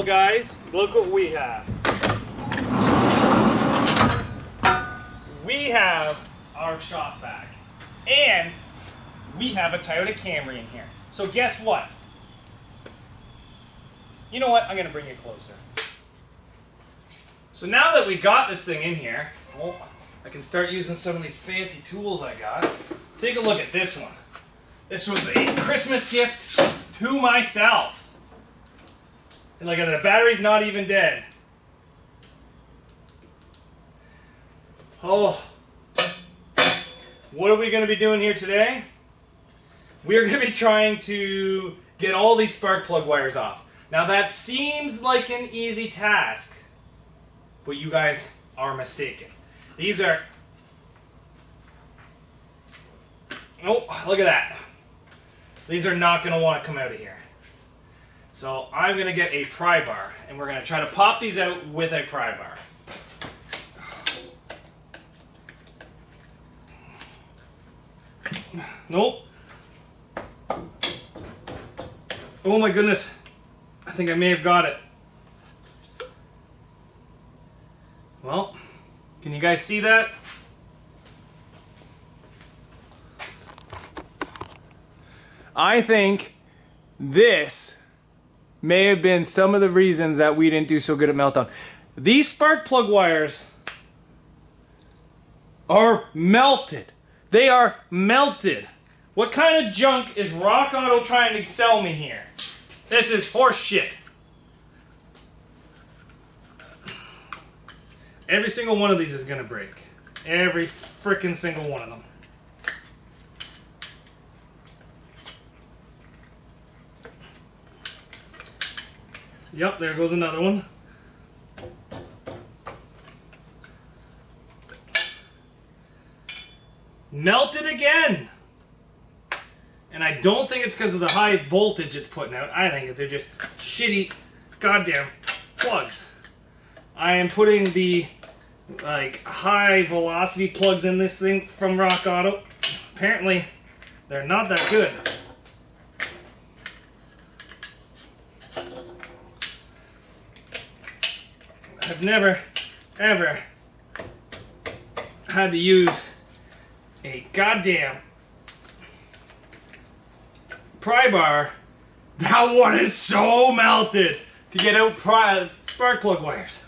Well guys, look what we have. We have our shop vac. And we have a Toyota Camry in here. So guess what? You know what? I'm going to bring you closer. So now that we got this thing in here, well, I can start using some of these fancy tools I got. Take a look at this one. This was a Christmas gift to myself. And look at it, the battery's not even dead. Oh. What are we going to be doing here today? We are going to be trying to get all these spark plug wires off. Now that seems like an easy task, but you guys are mistaken. These are... Oh, look at that. These are not going to want to come out of here. So I'm going to get a pry bar, and we're going to try to pop these out with a pry bar. Nope. Oh my goodness. I think I may have got it. Well, can you guys see that? I think this may have been some of the reasons that we didn't do so good at meltdown. These spark plug wires are melted. They are melted. What kind of junk is Rock Auto trying to sell me here? This is horse shit. Every single one of these is going to break. Every frickin' single one of them. Yep, there goes another one. Melted again! And I don't think it's because of the high voltage it's putting out. I think they're just shitty goddamn plugs. I am putting the high velocity plugs in this thing from Rock Auto. Apparently, they're not that good. I've never, ever had to use a goddamn pry bar. That one is so melted to get out spark plug wires.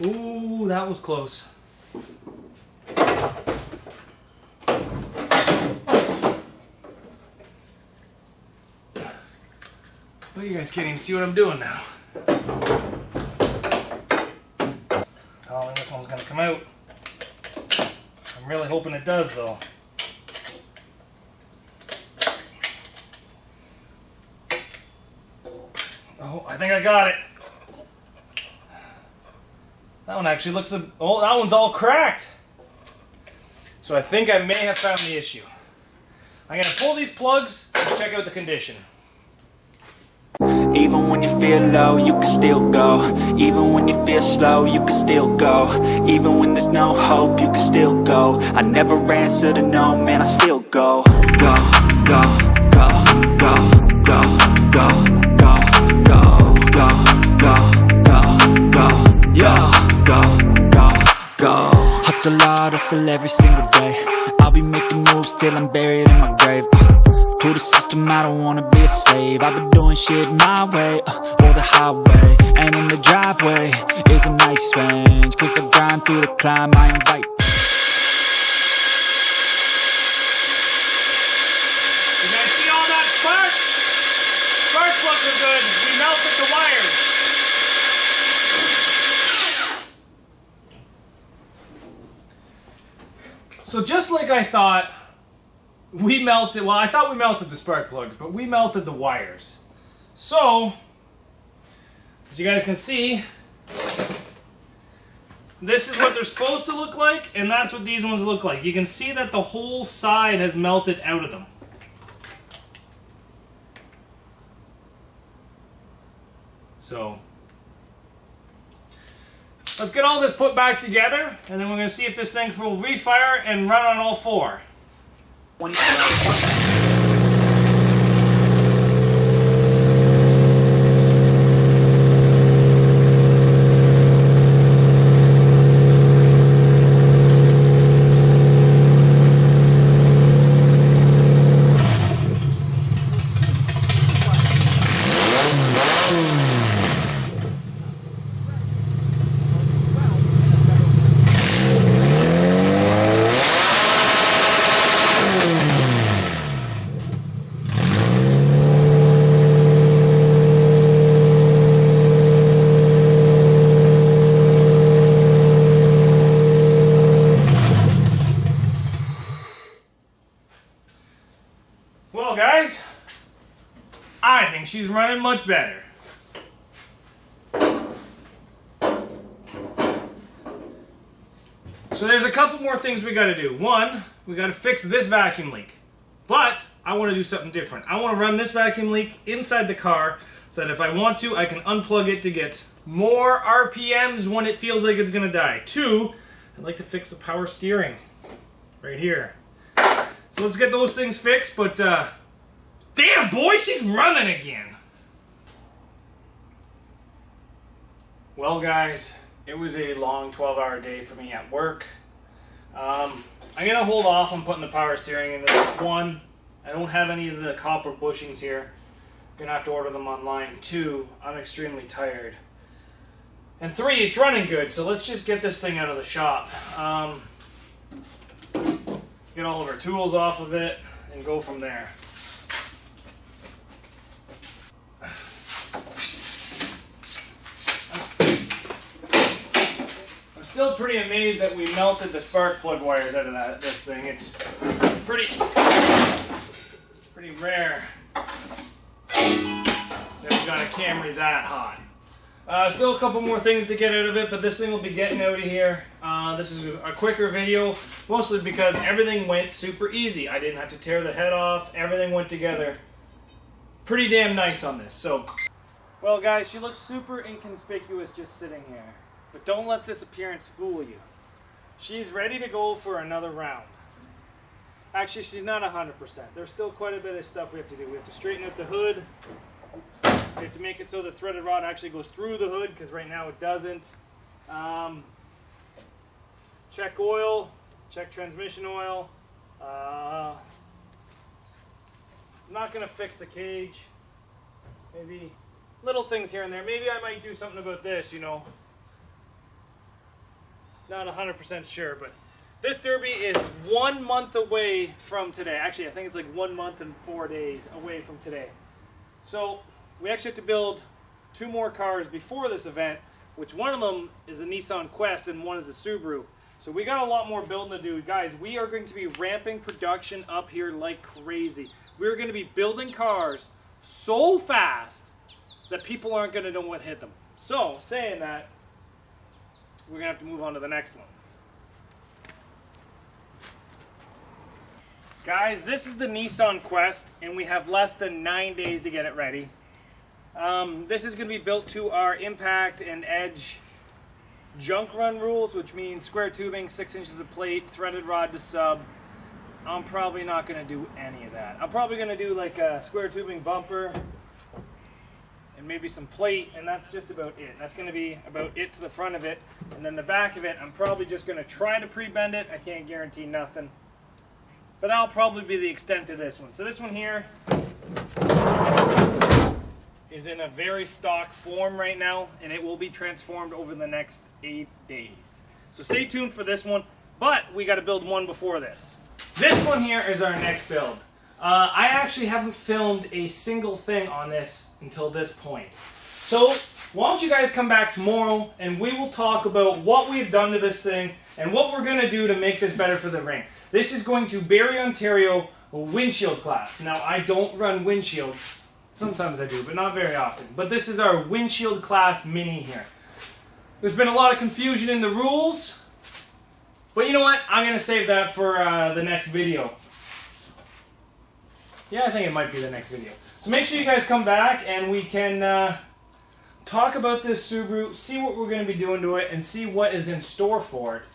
Ooh, that was close. Well, you guys can't even see what I'm doing now. I don't think this one's going to come out. I'm really hoping it does, though. Oh, I think I got it. That one actually looks... Oh, that one's all cracked. So I think I may have found the issue. I'm going to pull these plugs and check out the condition. Even when you feel low, you can still go. Even when you feel slow, you can still go. Even when there's no hope, you can still go. I never answer to no, man, I still go. Go, go, go, go, go, go, go, go, go, go, go, go, yo. Go, go, go. Hustle hard, hustle every single day. I'll be making moves till I'm buried in my grave. To the system, I don't wanna be a slave. I've been doing shit my way, or the highway. And in the driveway is a nice range. Cause I grind through the climb, I invite. You guys see all that spark? Spark plugs are good. We melted the wires. So just like I thought, we melted, well, I thought we melted the spark plugs, but we melted the wires. So, as you guys can see, this is what they're supposed to look like, and that's what these ones look like. You can see that the whole side has melted out of them. So let's get all this put back together, and then we're going to see if this thing will refire and run on all four. Well, guys, I think she's running much better. So there's a couple more things we got to do. One, we got to fix this vacuum leak. But I want to do something different. I want to run this vacuum leak inside the car so that if I want to, I can unplug it to get more RPMs when it feels like it's going to die. Two, I'd like to fix the power steering right here. So let's get those things fixed, but damn boy, she's running again. Well guys, it was a long 12-hour day for me at work. I'm gonna hold off on putting the power steering into this. One, I don't have any of the copper bushings here. I'm gonna have to order them online. Two, I'm extremely tired. And three, it's running good, so let's just get this thing out of the shop. Get all of our tools off of it and go from there. I'm still pretty amazed that we melted the spark plug wires out of this thing. It's pretty rare that we got a Camry that hot. Still a couple more things to get out of it, but this thing will be getting out of here. This is a quicker video, mostly because everything went super easy. I didn't have to tear the head off. Everything went together pretty damn nice on this. So, well guys, she looks super inconspicuous just sitting here. But don't let this appearance fool you. She's ready to go for another round. Actually, she's not 100%. There's still quite a bit of stuff we have to do. We have to straighten out the hood. We have to make it so the threaded rod actually goes through the hood, because right now it doesn't. Check oil, check transmission oil. I'm not going to fix the cage. Maybe little things here and there. Maybe I might do something about this, you know. Not 100% sure, but this derby is 1 month away from today. Actually, I think it's like 1 month and 4 days away from today. So we actually have to build 2 more cars before this event, which one of them is a Nissan Quest and one is a Subaru. So we got a lot more building to do. Guys, we are going to be ramping production up here like crazy. We're going to be building cars so fast that people aren't going to know what hit them. So, saying that, we're going to have to move on to the next one. Guys, this is the Nissan Quest, and we have less than 9 days to get it ready. This is going to be built to our impact and edge junk run rules, which means square tubing, 6 inches of plate, threaded rod to sub. I'm probably not going to do any of that. I'm probably going to do like a square tubing bumper and maybe some plate, and that's just about it. That's going to be about it to the front of it. And then the back of it, I'm probably just going to try to pre-bend it. I can't guarantee nothing. But that'll probably be the extent of this one. So this one here is in a very stock form right now, and it will be transformed over the next 8 days. So stay tuned for this one, but we got to build one before this. This one here is our next build. I actually haven't filmed a single thing on this until this point. So why don't you guys come back tomorrow and we will talk about what we've done to this thing and what we're going to do to make this better for the ring. This is going to Barrie, Ontario windshield class. Now I don't run windshields. Sometimes I do, but not very often. But this is our windshield class mini here. There's been a lot of confusion in the rules, but you know what? I'm going to save that for the next video. Yeah, I think it might be the next video. So make sure you guys come back and we can talk about this Subaru, see what we're going to be doing to it, and see what is in store for it.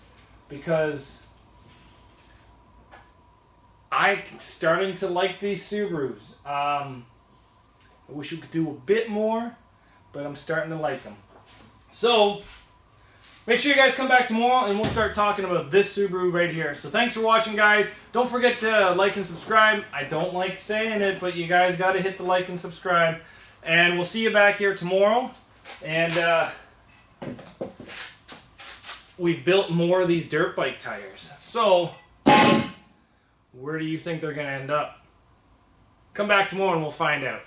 Because I'm starting to like these Subarus. I wish we could do a bit more, but I'm starting to like them. So, make sure you guys come back tomorrow and we'll start talking about this Subaru right here. So thanks for watching, guys. Don't forget to like and subscribe. I don't like saying it, but you guys got to hit the like and subscribe. And we'll see you back here tomorrow. And we've built more of these dirt bike tires. So, where do you think they're going to end up? Come back tomorrow and we'll find out.